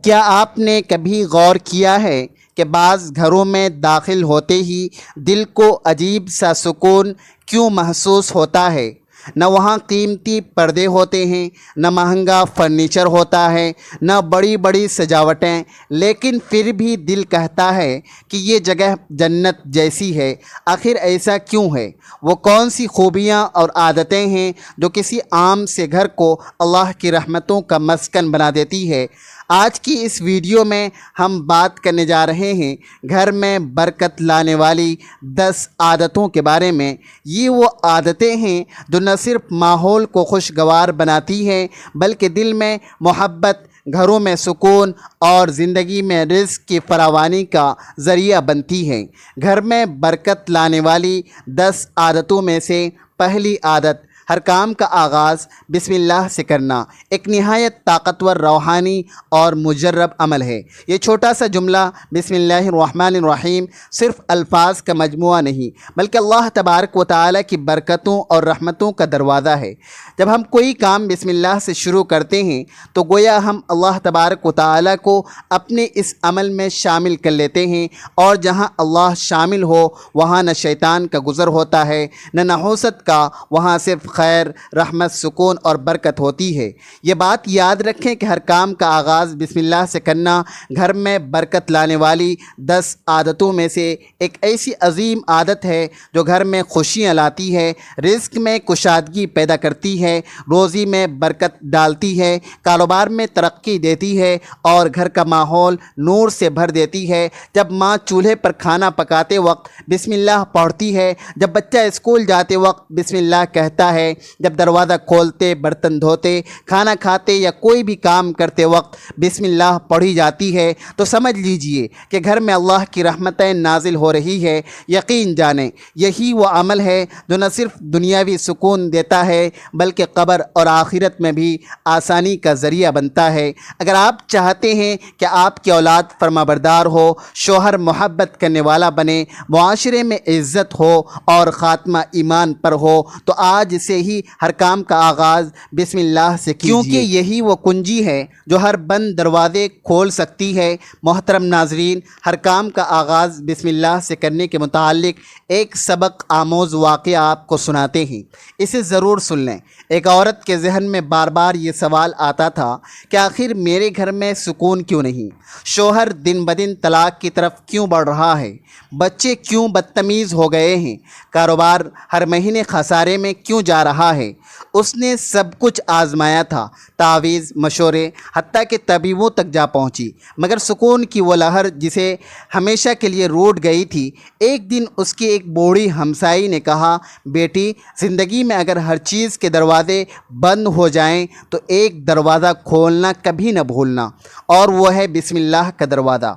کیا آپ نے کبھی غور کیا ہے کہ بعض گھروں میں داخل ہوتے ہی دل کو عجیب سا سکون کیوں محسوس ہوتا ہے؟ نہ وہاں قیمتی پردے ہوتے ہیں، نہ مہنگا فرنیچر ہوتا ہے، نہ بڑی بڑی سجاوٹیں، لیکن پھر بھی دل کہتا ہے کہ یہ جگہ جنت جیسی ہے۔ آخر ایسا کیوں ہے؟ وہ کون سی خوبیاں اور عادتیں ہیں جو کسی عام سے گھر کو اللہ کی رحمتوں کا مسکن بنا دیتی ہے؟ آج کی اس ویڈیو میں ہم بات کرنے جا رہے ہیں گھر میں برکت لانے والی 10 عادتوں کے بارے میں۔ یہ وہ عادتیں ہیں جو نہ صرف ماحول کو خوشگوار بناتی ہیں بلکہ دل میں محبت، گھروں میں سکون اور زندگی میں رزق کی فراوانی کا ذریعہ بنتی ہیں۔ گھر میں برکت لانے والی 10 عادتوں میں سے پہلی عادت، ہر کام کا آغاز بسم اللہ سے کرنا، ایک نہایت طاقتور روحانی اور مجرب عمل ہے۔ یہ چھوٹا سا جملہ بسم اللہ الرحمن الرحیم صرف الفاظ کا مجموعہ نہیں بلکہ اللہ تبارک و تعالی کی برکتوں اور رحمتوں کا دروازہ ہے۔ جب ہم کوئی کام بسم اللہ سے شروع کرتے ہیں تو گویا ہم اللہ تبارک و تعالی کو اپنے اس عمل میں شامل کر لیتے ہیں، اور جہاں اللہ شامل ہو وہاں نہ شیطان کا گزر ہوتا ہے، نہ نحوست کا، وہاں صرف خیر، رحمت، سکون اور برکت ہوتی ہے۔ یہ بات یاد رکھیں کہ ہر کام کا آغاز بسم اللہ سے کرنا گھر میں برکت لانے والی 10 عادتوں میں سے ایک ایسی عظیم عادت ہے جو گھر میں خوشیاں لاتی ہے، رزق میں کشادگی پیدا کرتی ہے، روزی میں برکت ڈالتی ہے، کاروبار میں ترقی دیتی ہے اور گھر کا ماحول نور سے بھر دیتی ہے۔ جب ماں چولہے پر کھانا پکاتے وقت بسم اللہ پڑھتی ہے، جب بچہ اسکول جاتے وقت بسم اللہ کہتا ہے، جب دروازہ کھولتے، برتن دھوتے، کھانا کھاتے یا کوئی بھی کام کرتے وقت بسم اللہ پڑھی جاتی ہے، تو سمجھ لیجئے کہ گھر میں اللہ کی رحمتیں نازل ہو رہی ہے۔ یقین جانیں یہی وہ عمل ہے جو نہ صرف دنیاوی سکون دیتا ہے بلکہ قبر اور آخرت میں بھی آسانی کا ذریعہ بنتا ہے۔ اگر آپ چاہتے ہیں کہ آپ کی اولاد فرمانبردار ہو، شوہر محبت کرنے والا بنے، معاشرے میں عزت ہو اور خاتمہ ایمان پر ہو، تو آج سے ہی ہر کام کا آغاز بسم اللہ سے کیجیے، کیونکہ یہی وہ کنجی ہے جو ہر بند دروازے کھول سکتی ہے۔ محترم ناظرین، ہر کام کا آغاز بسم اللہ سے کرنے کے متعلق ایک سبق آموز واقعہ آپ کو سناتے ہیں، اسے ضرور سن لیں۔ ایک عورت کے ذہن میں بار بار یہ سوال آتا تھا کہ آخر میرے گھر میں سکون کیوں نہیں؟ شوہر دن بدن طلاق کی طرف کیوں بڑھ رہا ہے؟ بچے کیوں بدتمیز ہو گئے ہیں؟ کاروبار ہر مہینے خسارے میں کیوں جا رہا ہے؟ اس نے سب کچھ آزمایا تھا، تعویذ، مشورے، حتیٰ کہ طبیبوں تک جا پہنچی، مگر سکون کی وہ لہر جسے ہمیشہ کے لیے روٹ گئی تھی۔ ایک دن اس کی ایک بوڑھی ہمسائی نے کہا، بیٹی، زندگی میں اگر ہر چیز کے دروازے بند ہو جائیں تو ایک دروازہ کھولنا کبھی نہ بھولنا، اور وہ ہے بسم اللہ کا دروازہ۔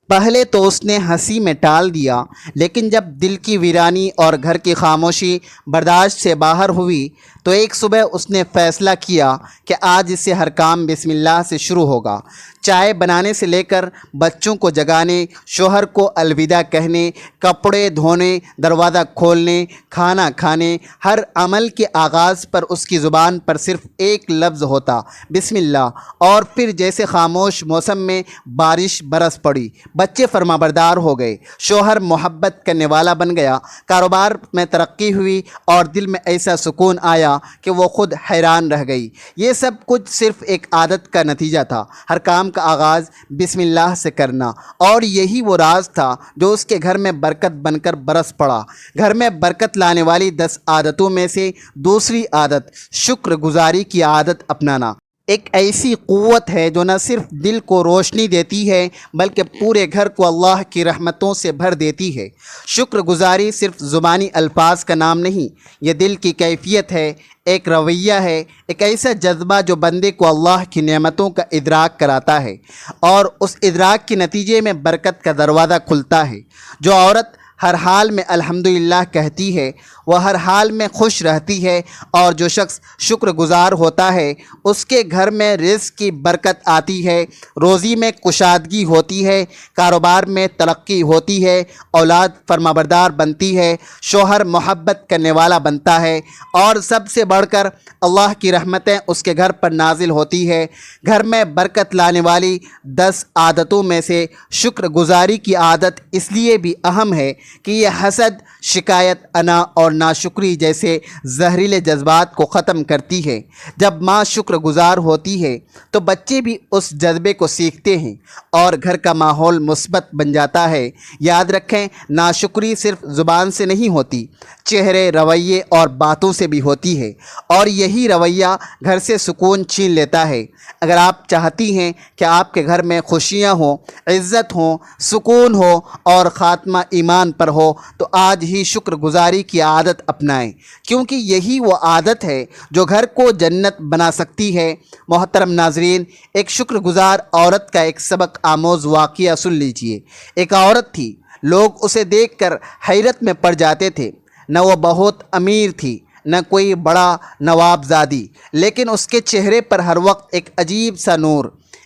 پہلے تو اس نے ہنسی میں ٹال دیا، لیکن جب دل کی ویرانی اور گھر کی خاموشی برداشت سے باہر ہوئی تو ایک صبح اس نے فیصلہ کیا کہ آج سے ہر کام بسم اللہ سے شروع ہوگا۔ چائے بنانے سے لے کر بچوں کو جگانے، شوہر کو الوداع کہنے، کپڑے دھونے، دروازہ کھولنے، کھانا کھانے، ہر عمل کے آغاز پر اس کی زبان پر صرف ایک لفظ ہوتا، بسم اللہ۔ اور پھر جیسے خاموش موسم میں بارش برس پڑی، بچے فرمانبردار ہو گئے، شوہر محبت کرنے والا بن گیا، کاروبار میں ترقی ہوئی اور دل میں ایسا سکون آیا کہ وہ خود حیران رہ گئی۔ یہ سب کچھ صرف ایک عادت کا نتیجہ تھا، ہر کام کا آغاز بسم اللہ سے کرنا، اور یہی وہ راز تھا جو اس کے گھر میں برکت بن کر برس پڑا۔ گھر میں برکت لانے والی 10 عادتوں میں سے دوسری عادت، شکر گزاری کی عادت اپنانا، ایک ایسی قوت ہے جو نہ صرف دل کو روشنی دیتی ہے بلکہ پورے گھر کو اللہ کی رحمتوں سے بھر دیتی ہے۔ شکر گزاری صرف زبانی الفاظ کا نام نہیں، یہ دل کی کیفیت ہے، ایک رویہ ہے، ایک ایسا جذبہ جو بندے کو اللہ کی نعمتوں کا ادراک کراتا ہے، اور اس ادراک کے نتیجے میں برکت کا دروازہ کھلتا ہے۔ جو عورت ہر حال میں الحمدللہ کہتی ہے، وہ ہر حال میں خوش رہتی ہے، اور جو شخص شکر گزار ہوتا ہے اس کے گھر میں رزق کی برکت آتی ہے، روزی میں کشادگی ہوتی ہے، کاروبار میں ترقی ہوتی ہے، اولاد فرمانبردار بنتی ہے، شوہر محبت کرنے والا بنتا ہے، اور سب سے بڑھ کر اللہ کی رحمتیں اس کے گھر پر نازل ہوتی ہے۔ گھر میں برکت لانے والی 10 عادتوں میں سے شکر گزاری کی عادت اس لیے بھی اہم ہے کہ یہ حسد، شکایت، انا اور ناشکری جیسے زہریلے جذبات کو ختم کرتی ہے۔ جب ماں شکر گزار ہوتی ہے تو بچے بھی اس جذبے کو سیکھتے ہیں اور گھر کا ماحول مثبت بن جاتا ہے۔ یاد رکھیں، ناشکری صرف زبان سے نہیں ہوتی، چہرے، رویے اور باتوں سے بھی ہوتی ہے، اور یہی رویہ گھر سے سکون چھین لیتا ہے۔ اگر آپ چاہتی ہیں کہ آپ کے گھر میں خوشیاں ہوں، عزت ہوں، سکون ہو اور خاتمہ ایمان پر ہو تو آج ہی شکر گزاری کی عادت اپنائیں، کیونکہ یہی وہ عادت ہے جو گھر کو جنت بنا سکتی ہے۔ محترم ناظرین، ایک شکر گزار عورت کا ایک سبق آموز واقعہ سن لیجئے۔ ایک عورت تھی، لوگ اسے دیکھ کر حیرت میں پڑ جاتے تھے۔ نہ وہ بہت امیر تھی، نہ کوئی بڑا نواب زادی، لیکن اس کے چہرے پر ہر وقت ایک عجیب سا نور،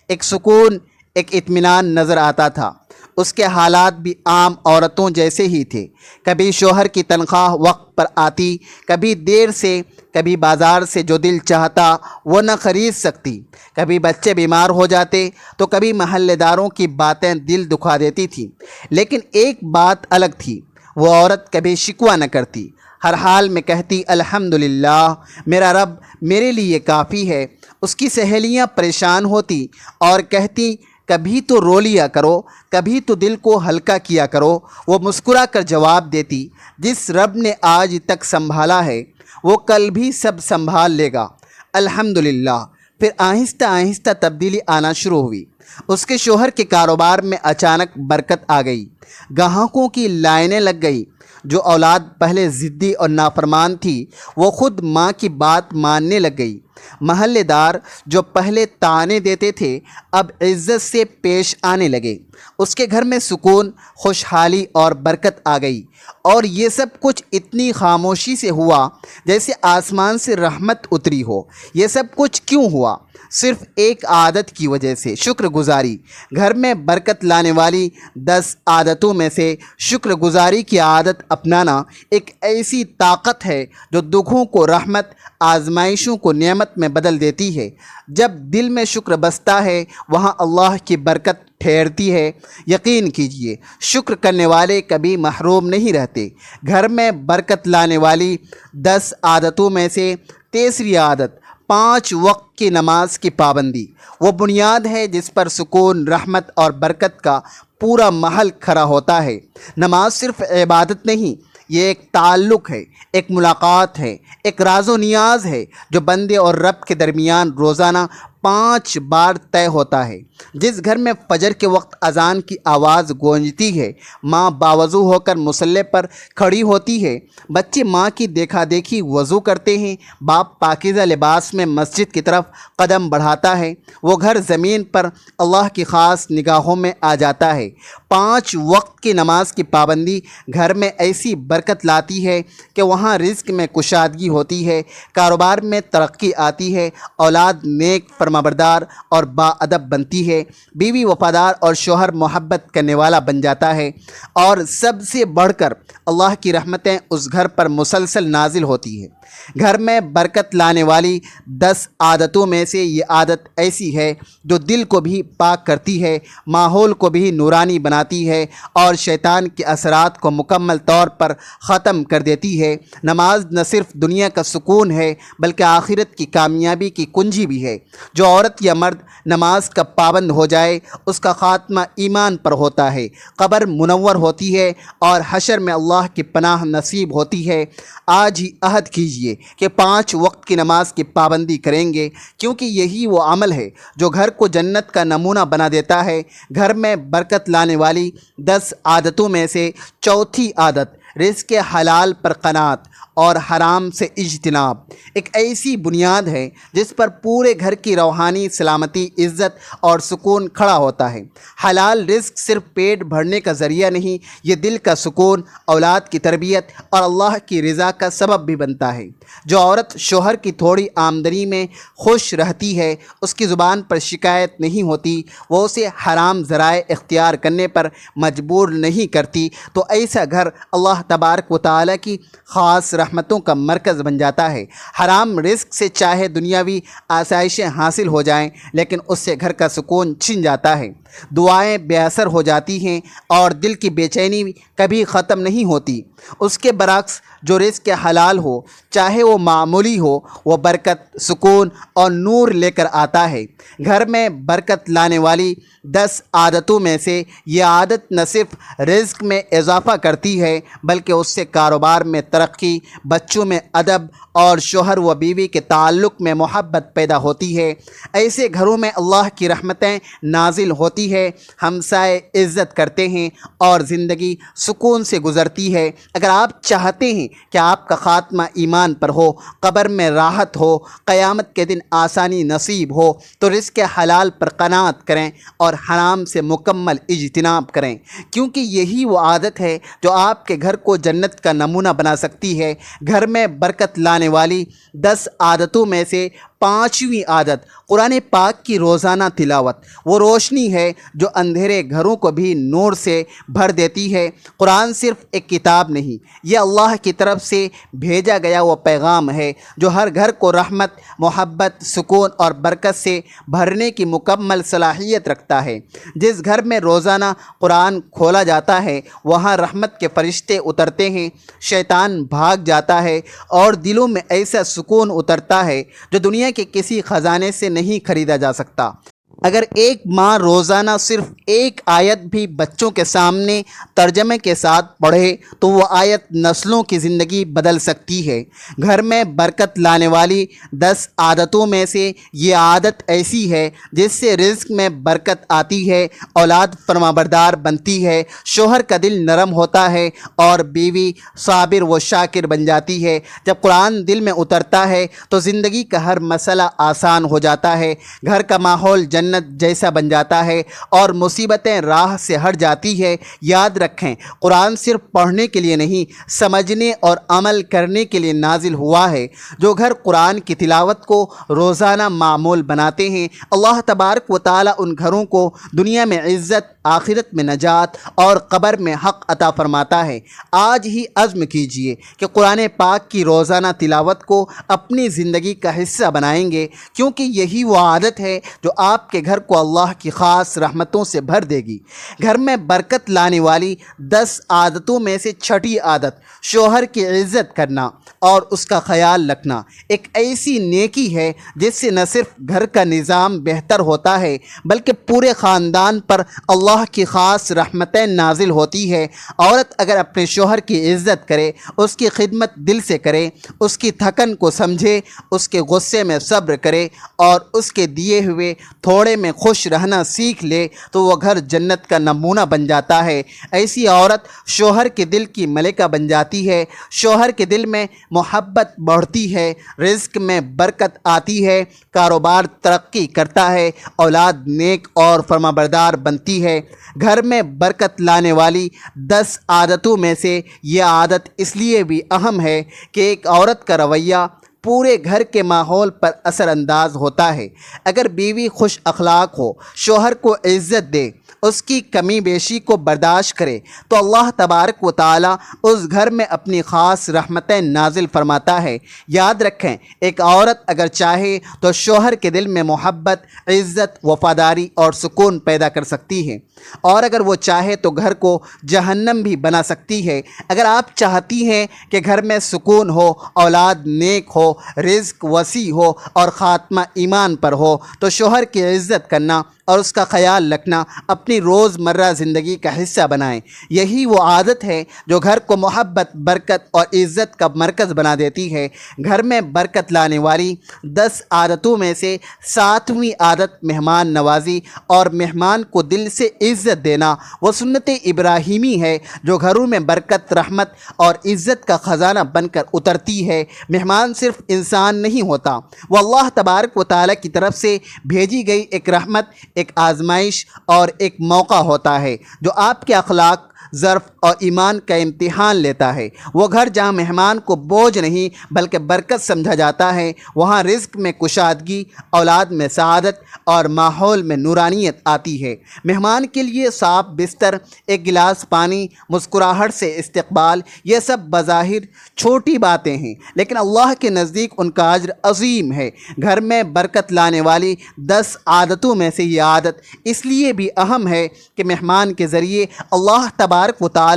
ایک سکون، ایک اطمینان نظر آتا تھا۔ اس کے حالات بھی عام عورتوں جیسے ہی تھے۔ کبھی شوہر کی تنخواہ وقت پر آتی، کبھی دیر سے، کبھی بازار سے جو دل چاہتا وہ نہ خرید سکتی، کبھی بچے بیمار ہو جاتے تو کبھی محلے داروں کی باتیں دل دکھا دیتی تھیں۔ لیکن ایک بات الگ تھی، وہ عورت کبھی شکوہ نہ کرتی، ہر حال میں کہتی الحمدللہ، میرا رب میرے لیے کافی ہے۔ اس کی سہیلیاں پریشان ہوتی اور کہتی کبھی تو رو لیا کرو، کبھی تو دل کو ہلکا کیا کرو۔ وہ مسکرا کر جواب دیتی، جس رب نے آج تک سنبھالا ہے وہ کل بھی سب سنبھال لے گا، الحمدللہ۔ پھر آہستہ آہستہ تبدیلی آنا شروع ہوئی۔ اس کے شوہر کے کاروبار میں اچانک برکت آ گئی، گاہکوں کی لائنیں لگ گئی۔ جو اولاد پہلے ضدی اور نافرمان تھی وہ خود ماں کی بات ماننے لگ گئی۔ محلے دار جو پہلے طعنے دیتے تھے اب عزت سے پیش آنے لگے۔ اس کے گھر میں سکون، خوشحالی اور برکت آ گئی، اور یہ سب کچھ اتنی خاموشی سے ہوا جیسے آسمان سے رحمت اتری ہو۔ یہ سب کچھ کیوں ہوا؟ صرف ایک عادت کی وجہ سے، شکر گزاری۔ گھر میں برکت لانے والی 10 عادتوں میں سے شکر گزاری کی عادت اپنانا ایک ایسی طاقت ہے جو دکھوں کو رحمت، آزمائشوں کو نعمت میں بدل دیتی ہے۔ جب دل میں شکر بستا ہے وہاں اللہ کی برکت ٹھہرتی ہے۔ یقین کیجئے، شکر کرنے والے کبھی محروم نہیں رہتے۔ گھر میں برکت لانے والی 10 عادتوں میں سے تیسری عادت 5 وقت کی نماز کی پابندی۔ وہ بنیاد ہے جس پر سکون، رحمت اور برکت کا پورا محل کھڑا ہوتا ہے۔ نماز صرف عبادت نہیں، یہ ایک تعلق ہے، ایک ملاقات ہے، ایک راز و نیاز ہے جو بندے اور رب کے درمیان روزانہ 5 بار طے ہوتا ہے۔ جس گھر میں فجر کے وقت اذان کی آواز گونجتی ہے، ماں باوضو ہو کر مصلی پر کھڑی ہوتی ہے، بچے ماں کی دیکھا دیکھی وضو کرتے ہیں، باپ پاکیزہ لباس میں مسجد کی طرف قدم بڑھاتا ہے، وہ گھر زمین پر اللہ کی خاص نگاہوں میں آ جاتا ہے۔ 5 وقت کی نماز کی پابندی گھر میں ایسی برکت لاتی ہے کہ وہاں رزق میں کشادگی ہوتی ہے، کاروبار میں ترقی آتی ہے، اولاد نیک فرمانبردار اور با ادب بنتی ہے، بیوی وفادار اور شوہر محبت کرنے والا بن جاتا ہے، اور سب سے بڑھ کر اللہ کی رحمتیں اس گھر پر مسلسل نازل ہوتی ہے۔ گھر میں برکت لانے والی 10 عادتوں میں سے یہ عادت ایسی ہے جو دل کو بھی پاک کرتی ہے، ماحول کو بھی نورانی بناتی ہے اور شیطان کے اثرات کو مکمل طور پر ختم کر دیتی ہے۔ نماز نہ صرف دنیا کا سکون ہے بلکہ آخرت کی کامیابی کی کنجی بھی ہے۔ جو عورت یا مرد نماز کا پابند ہو جائے اس کا خاتمہ ایمان پر ہوتا ہے، قبر منور ہوتی ہے اور حشر میں اللہ کی پناہ نصیب ہوتی ہے۔ آج ہی عہد کیجئے کہ 5 وقت کی نماز کی پابندی کریں گے، کیونکہ یہی وہ عمل ہے جو گھر کو جنت کا نمونہ بنا دیتا ہے۔ گھر میں برکت لانے والی 10 عادتوں میں سے چوتھی عادت رزق حلال پر قناعت اور حرام سے اجتناب ایک ایسی بنیاد ہے جس پر پورے گھر کی روحانی سلامتی، عزت اور سکون کھڑا ہوتا ہے۔ حلال رزق صرف پیٹ بھرنے کا ذریعہ نہیں، یہ دل کا سکون، اولاد کی تربیت اور اللہ کی رضا کا سبب بھی بنتا ہے۔ جو عورت شوہر کی تھوڑی آمدنی میں خوش رہتی ہے، اس کی زبان پر شکایت نہیں ہوتی، وہ اسے حرام ذرائع اختیار کرنے پر مجبور نہیں کرتی، تو ایسا گھر اللہ تبارک و تعالیٰ کی خاص رحمتوں کا مرکز بن جاتا ہے۔ حرام رزق سے چاہے دنیاوی آسائشیں حاصل ہو جائیں، لیکن اس سے گھر کا سکون چھن جاتا ہے، دعائیں بے اثر ہو جاتی ہیں اور دل کی بے چینی کبھی ختم نہیں ہوتی۔ اس کے برعکس جو رزق حلال ہو، چاہے وہ معمولی ہو، وہ برکت، سکون اور نور لے کر آتا ہے۔ گھر میں برکت لانے والی 10 عادتوں میں سے یہ عادت نہ صرف رزق میں اضافہ کرتی ہے، بلکہ اس سے کاروبار میں ترقی، بچوں میں ادب اور شوہر و بیوی کے تعلق میں محبت پیدا ہوتی ہے۔ ایسے گھروں میں اللہ کی رحمتیں نازل ہوتی ہے، ہمسائے عزت کرتے ہیں اور زندگی سکون سے گزرتی ہے۔ اگر آپ چاہتے ہیں کہ آپ کا خاتمہ ایمان پر ہو، قبر میں راحت ہو، قیامت کے دن آسانی نصیب ہو، تو رزق حلال پر قناعت کریں اور حرام سے مکمل اجتناب کریں، کیونکہ یہی وہ عادت ہے جو آپ کے گھر کو جنت کا نمونہ بنا سکتی ہے۔ گھر میں برکت لانے والی 10 عادتوں میں سے 5ویں عادت قرآن پاک کی روزانہ تلاوت۔ وہ روشنی ہے جو اندھیرے گھروں کو بھی نور سے بھر دیتی ہے۔ قرآن صرف ایک کتاب نہیں، یہ اللہ کی طرف سے بھیجا گیا وہ پیغام ہے جو ہر گھر کو رحمت، محبت، سکون اور برکت سے بھرنے کی مکمل صلاحیت رکھتا ہے۔ جس گھر میں روزانہ قرآن کھولا جاتا ہے، وہاں رحمت کے فرشتے اترتے ہیں، شیطان بھاگ جاتا ہے اور دلوں میں ایسا سکون اترتا ہے جو دنیا کے کسی خزانے سے نہیں خریدا جا سکتا۔ اگر ایک ماں روزانہ صرف ایک آیت بھی بچوں کے سامنے ترجمے کے ساتھ پڑھے تو وہ آیت نسلوں کی زندگی بدل سکتی ہے۔ گھر میں برکت لانے والی 10 عادتوں میں سے یہ عادت ایسی ہے جس سے رزق میں برکت آتی ہے، اولاد فرمانبردار بنتی ہے، شوہر کا دل نرم ہوتا ہے اور بیوی صابر و شاکر بن جاتی ہے۔ جب قرآن دل میں اترتا ہے تو زندگی کا ہر مسئلہ آسان ہو جاتا ہے، گھر کا ماحول جنت جیسا بن جاتا ہے اور مصیبتیں راہ سے ہٹ جاتی ہے۔ یاد رکھیں، قرآن صرف پڑھنے کے لیے نہیں، سمجھنے اور عمل کرنے کے لیے نازل ہوا ہے۔ جو گھر قرآن کی تلاوت کو روزانہ معمول بناتے ہیں، اللہ تبارک و تعالی ان گھروں کو دنیا میں عزت، آخرت میں نجات اور قبر میں حق عطا فرماتا ہے۔ آج ہی عزم کیجئے کہ قرآن پاک کی روزانہ تلاوت کو اپنی زندگی کا حصہ بنائیں گے، کیونکہ یہی وہ عادت ہے جو آپ کے گھر کو اللہ کی خاص رحمتوں سے بھر دے گی۔ گھر میں برکت لانے والی 10 عادتوں میں سے 6ٹھی عادت شوہر کی عزت کرنا اور اس کا خیال رکھنا ایک ایسی نیکی ہے جس سے نہ صرف گھر کا نظام بہتر ہوتا ہے بلکہ پورے خاندان پر اللہ کی خاص رحمتیں نازل ہوتی ہے۔ عورت اگر اپنے شوہر کی عزت کرے، اس کی خدمت دل سے کرے، اس کی تھکن کو سمجھے، اس کے غصے میں صبر کرے اور اس کے دیے ہوئے تھوڑے میں خوش رہنا سیکھ لے تو وہ گھر جنت کا نمونہ بن جاتا ہے۔ ایسی عورت شوہر کے دل کی ملکہ بن جاتی ہے، شوہر کے دل میں محبت بڑھتی ہے، رزق میں برکت آتی ہے، کاروبار ترقی کرتا ہے، اولاد نیک اور فرمانبردار بنتی ہے۔ گھر میں برکت لانے والی 10 عادتوں میں سے یہ عادت اس لیے بھی اہم ہے کہ ایک عورت کا رویہ پورے گھر کے ماحول پر اثر انداز ہوتا ہے۔ اگر بیوی خوش اخلاق ہو، شوہر کو عزت دے، اس کی کمی بیشی کو برداشت کرے تو اللہ تبارک و تعالی اس گھر میں اپنی خاص رحمتیں نازل فرماتا ہے۔ یاد رکھیں، ایک عورت اگر چاہے تو شوہر کے دل میں محبت، عزت، وفاداری اور سکون پیدا کر سکتی ہے، اور اگر وہ چاہے تو گھر کو جہنم بھی بنا سکتی ہے۔ اگر آپ چاہتی ہیں کہ گھر میں سکون ہو، اولاد نیک ہو، رزق وسیع ہو اور خاتمہ ایمان پر ہو تو شوہر کی عزت کرنا، اور اس کا خیال رکھنا اپنی روزمرہ زندگی کا حصہ بنائیں۔ یہی وہ عادت ہے جو گھر کو محبت، برکت اور عزت کا مرکز بنا دیتی ہے۔ گھر میں برکت لانے والی 10 عادتوں میں سے 7ویں عادت مہمان نوازی اور مہمان کو دل سے عزت دینا وہ سنت ابراہیمی ہے جو گھروں میں برکت، رحمت اور عزت کا خزانہ بن کر اترتی ہے۔ مہمان صرف انسان نہیں ہوتا، وہ اللہ تبارک و تعالیٰ کی طرف سے بھیجی گئی ایک رحمت، ایک آزمائش اور ایک موقع ہوتا ہے جو آپ کے اخلاق، ظرف اور ایمان کا امتحان لیتا ہے۔ وہ گھر جہاں مہمان کو بوجھ نہیں بلکہ برکت سمجھا جاتا ہے، وہاں رزق میں کشادگی، اولاد میں سعادت اور ماحول میں نورانیت آتی ہے۔ مہمان کے لیے صاف بستر، ایک گلاس پانی، مسکراہٹ سے استقبال، یہ سب بظاہر چھوٹی باتیں ہیں لیکن اللہ کے نزدیک ان کا اجر عظیم ہے۔ گھر میں برکت لانے والی 10 عادتوں میں سے یہ عادت اس لیے بھی اہم ہے کہ مہمان کے ذریعے اللہ تبارک و تعالی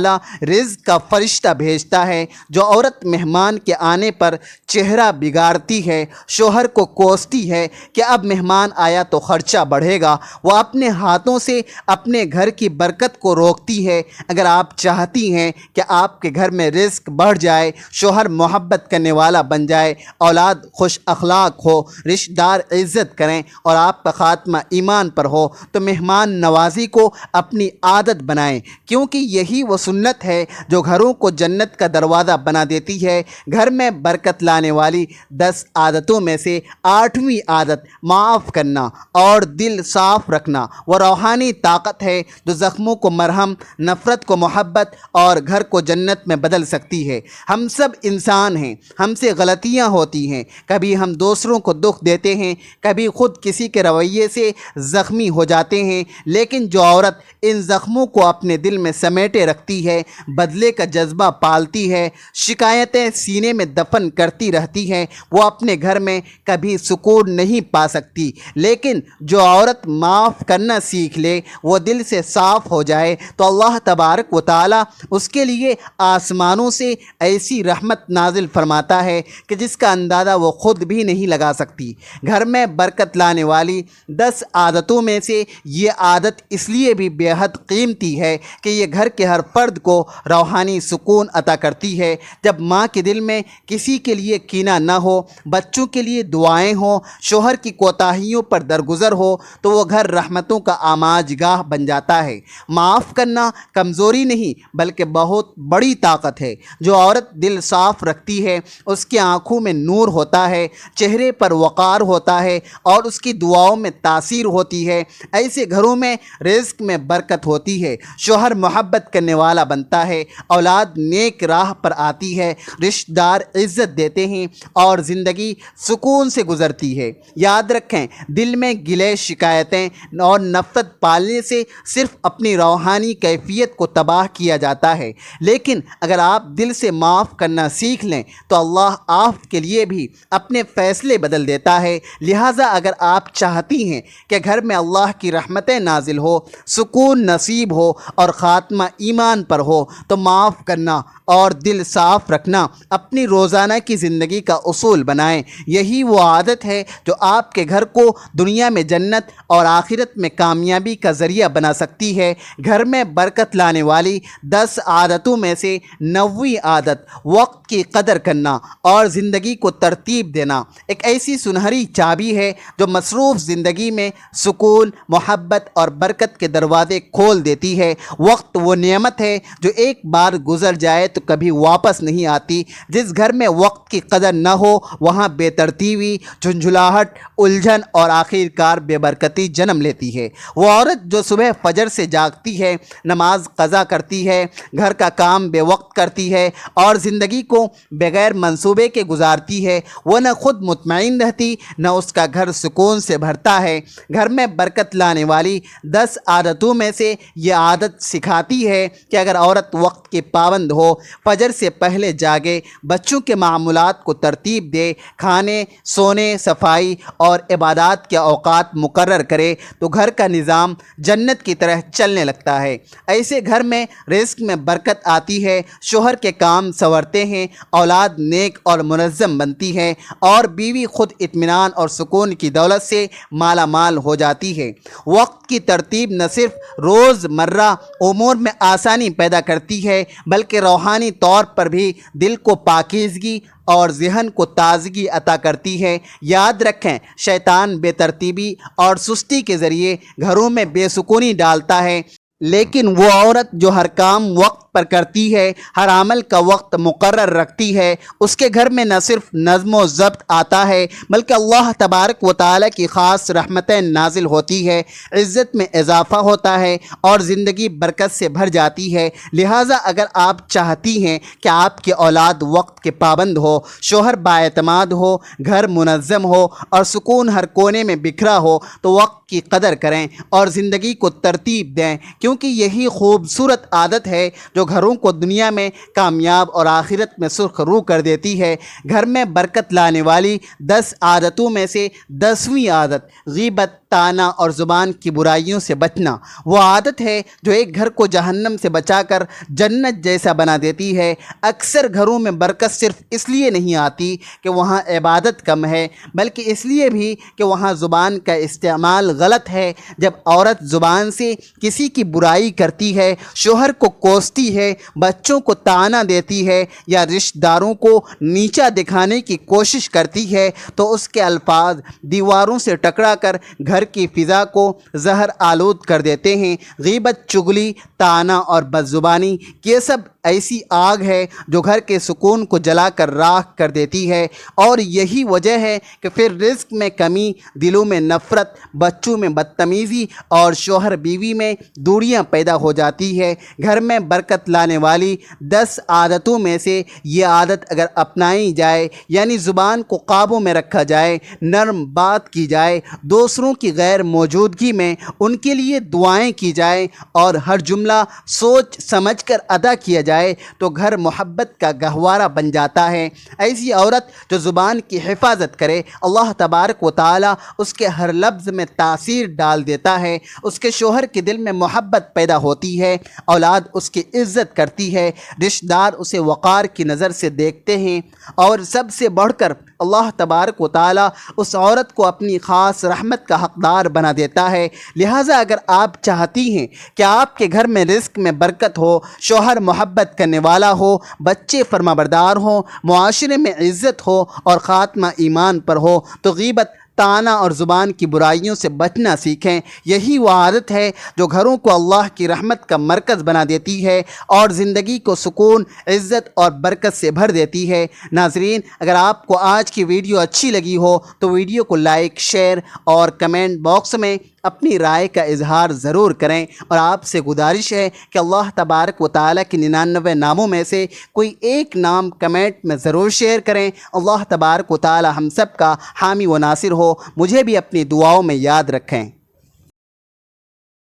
رزق کا فرشتہ بھیجتا ہے۔ جو عورت مہمان کے آنے پر چہرہ بگاڑتی ہے، شوہر کو کوستی ہے کہ اب مہمان آیا تو خرچہ بڑھے گا، وہ اپنے ہاتھوں سے اپنے گھر کی برکت کو روکتی ہے۔ اگر آپ چاہتی ہیں کہ آپ کے گھر میں رزق بڑھ جائے، شوہر محبت کرنے والا بن جائے، اولاد خوش اخلاق ہو، رشتہ دار عزت کریں اور آپ کا خاتمہ ایمان پر ہو، تو مہمان نوازی کو اپنی عادت بنائیں، کیونکہ یہی وہ سنت ہے جو گھروں کو جنت کا دروازہ بنا دیتی ہے۔ گھر میں برکت لانے والی 10 عادتوں میں سے 8ویں عادت معاف کرنا اور دل صاف رکھنا وہ روحانی طاقت ہے جو زخموں کو مرہم، نفرت کو محبت اور گھر کو جنت میں بدل سکتی ہے۔ ہم سب انسان ہیں، ہم سے غلطیاں ہوتی ہیں، کبھی ہم دوسروں کو دکھ دیتے ہیں، کبھی خود کسی کے رویے سے زخمی ہو جاتے ہیں، لیکن جو عورت ان زخموں کو اپنے دل میں سمیٹے رکھتی ہے، بدلے کا جذبہ پالتی ہے، شکایتیں سینے میں دفن کرتی رہتی ہے، وہ اپنے گھر میں کبھی سکون نہیں پا سکتی۔ لیکن جو عورت معاف کرنا سیکھ لے، وہ دل سے صاف ہو جائے، تو اللہ تبارک و تعالیٰ اس کے لیے آسمانوں سے ایسی رحمت نازل فرماتا ہے کہ جس کا اندازہ وہ خود بھی نہیں لگا سکتی۔ گھر میں برکت لانے والی 10 عادتوں میں سے یہ عادت اس لیے بھی بے حد قیمتی ہے کہ یہ گھر کے ہر فرد کو روحانی سکون عطا کرتی ہے۔ جب ماں کے دل میں کسی کے لیے کینہ نہ ہو، بچوں کے لیے دعائیں ہوں، شوہر کی کوتاہیوں پر درگزر ہو، تو وہ گھر رحمتوں کا آماج گاہ بن جاتا ہے۔ معاف کرنا کمزوری نہیں بلکہ بہت بڑی طاقت ہے۔ جو عورت دل صاف رکھتی ہے، اس کی آنکھوں میں نور ہوتا ہے، چہرے پر وقار ہوتا ہے اور اس کی دعاؤں میں تاثیر ہوتی ہے۔ ایسے گھروں میں رزق میں برکت ہوتی ہے، شوہر محبت کرنے والا بنتا ہے، اولاد نیک راہ پر آتی ہے، رشتہ دار عزت دیتے ہیں اور زندگی سکون سے گزرتی ہے۔ یاد رکھیں، دل میں گلے، شکایتیں اور نفرت پالنے سے صرف اپنی روحانی کیفیت کو تباہ کیا جاتا ہے، لیکن اگر آپ دل سے معاف کرنا سیکھ لیں تو اللہ آپ کے لیے بھی اپنے فیصلے بدل دیتا ہے۔ لہٰذا اگر آپ چاہتی ہیں کہ گھر میں اللہ کی رحمتیں نازل ہو، سکون نصیب ہو اور خاتمہ ایمان پر ہو، تو معاف کرنا اور دل صاف رکھنا اپنی روزانہ کی زندگی کا اصول بنائیں۔ یہی وہ عادت ہے جو آپ کے گھر کو دنیا میں جنت اور آخرت میں کامیابی کا ذریعہ بنا سکتی ہے۔ گھر میں برکت لانے والی 10 عادتوں میں سے 9ویں عادت وقت کی قدر کرنا اور زندگی کو ترتیب دینا ایک ایسی سنہری چابی ہے جو مصروف زندگی میں سکون، محبت اور برکت کے دروازے کھول دیتی ہے۔ وقت وہ نعمت ہے جو ایک بار گزر جائے تو کبھی واپس نہیں آتی۔ جس گھر میں وقت کی قدر نہ ہو، وہاں بے ترتیبی، جھنجھلاہٹ، الجھن اور آخر کار بے برکتی جنم لیتی ہے۔ وہ عورت جو صبح فجر سے جاگتی ہے، نماز قضا کرتی ہے، گھر کا کام بے وقت کرتی ہے اور زندگی کو بغیر منصوبے کے گزارتی ہے، وہ نہ خود مطمئن رہتی نہ اس کا گھر سکون سے بھرتا ہے۔ گھر میں برکت لانے والی 10 عادتوں میں سے یہ عادت سکھاتی ہے کہ اگر عورت وقت کی پابند ہو، فجر سے پہلے جاگے، بچوں کے معمولات کو ترتیب دے، کھانے، سونے، صفائی اور عبادات کے اوقات مقرر کرے تو گھر کا نظام جنت کی طرح چلنے لگتا ہے۔ ایسے گھر میں رزق میں برکت آتی ہے، شوہر کے کام سنورتے ہیں، اولاد نیک اور منظم بنتی ہے اور بیوی خود اطمینان اور سکون کی دولت سے مالا مال ہو جاتی ہے۔ وقت کی ترتیب نہ صرف روز مرہ امور میں آسانی پیدا کرتی ہے بلکہ روحانی طور پر بھی دل کو پاکیزگی اور ذہن کو تازگی عطا کرتی ہے۔ یاد رکھیں، شیطان بے ترتیبی اور سستی کے ذریعے گھروں میں بے سکونی ڈالتا ہے، لیکن وہ عورت جو ہر کام وقت پر کرتی ہے، ہر عمل کا وقت مقرر رکھتی ہے، اس کے گھر میں نہ صرف نظم و ضبط آتا ہے بلکہ اللہ تبارک و تعالیٰ کی خاص رحمتیں نازل ہوتی ہے، عزت میں اضافہ ہوتا ہے اور زندگی برکت سے بھر جاتی ہے۔ لہٰذا اگر آپ چاہتی ہیں کہ آپ کی اولاد وقت کے پابند ہو، شوہر بااعتماد ہو، گھر منظم ہو اور سکون ہر کونے میں بکھرا ہو تو وقت کی قدر کریں اور زندگی کو ترتیب دیں، کیونکہ یہی خوبصورت عادت ہے جو گھروں کو دنیا میں کامیاب اور آخرت میں سرخ رو کر دیتی ہے۔ گھر میں برکت لانے والی 10 عادتوں میں سے 10ویں عادت غیبت، طعنہ اور زبان کی برائیوں سے بچنا۔ وہ عادت ہے جو ایک گھر کو جہنم سے بچا کر جنت جیسا بنا دیتی ہے۔ اکثر گھروں میں برکت صرف اس لیے نہیں آتی کہ وہاں عبادت کم ہے بلکہ اس لیے بھی کہ وہاں زبان کا استعمال غلط ہے۔ جب عورت زبان سے کسی کی برائی کرتی ہے، شوہر کو کوستی ہے، بچوں کو طعنہ دیتی ہے یا رشتہ داروں کو نیچا دکھانے کی کوشش کرتی ہے تو اس کے الفاظ دیواروں سے ٹکرا کر گھر کی فضا کو زہر آلود کر دیتے ہیں۔ غیبت، چغلی، طعنہ اور بدزبانی یہ سب ایسی آگ ہے جو گھر کے سکون کو جلا کر راکھ کر دیتی ہے، اور یہی وجہ ہے کہ پھر رزق میں کمی، دلوں میں نفرت، بچوں میں بدتمیزی اور شوہر بیوی میں دوریاں پیدا ہو جاتی ہے۔ گھر میں برکت لانے والی 10 عادتوں میں سے یہ عادت اگر اپنائی جائے، یعنی زبان کو قابو میں رکھا جائے، نرم بات کی جائے، دوسروں کی غیر موجودگی میں ان کے لیے دعائیں کی جائیں اور ہر جملہ سوچ سمجھ کر ادا کیا جائے تو گھر محبت کا گہوارہ بن جاتا ہے۔ ایسی عورت جو زبان کی حفاظت کرے، اللہ تبارک و تعالی اس کے ہر لفظ میں تاثیر ڈال دیتا ہے، اس کے شوہر کے دل میں محبت پیدا ہوتی ہے، اولاد اس کی عزت کرتی ہے، رشتہ دار اسے وقار کی نظر سے دیکھتے ہیں، اور سب سے بڑھ کر اللہ تبارک و تعالی اس عورت کو اپنی خاص رحمت کا حقدار بنا دیتا ہے۔ لہٰذا اگر آپ چاہتی ہیں کہ آپ کے گھر میں رزق میں برکت ہو، شوہر محبت کرنے والا ہو، بچے فرمانبردار ہوں، معاشرے میں عزت ہو اور خاتمہ ایمان پر ہو تو غیبت، طعنہ اور زبان کی برائیوں سے بچنا سیکھیں۔ یہی وہ عادت ہے جو گھروں کو اللہ کی رحمت کا مرکز بنا دیتی ہے اور زندگی کو سکون، عزت اور برکت سے بھر دیتی ہے۔ ناظرین، اگر آپ کو آج کی ویڈیو اچھی لگی ہو تو ویڈیو کو لائک، شیئر اور کمنٹ باکس میں اپنی رائے کا اظہار ضرور کریں، اور آپ سے گزارش ہے کہ اللہ تبارک و تعالیٰ کے 99 ناموں میں سے کوئی ایک نام کمنٹ میں ضرور شیئر کریں۔ اللہ تبارک و تعالیٰ ہم سب کا حامی و ناصر ہو۔ مجھے بھی اپنی دعاؤں میں یاد رکھیں۔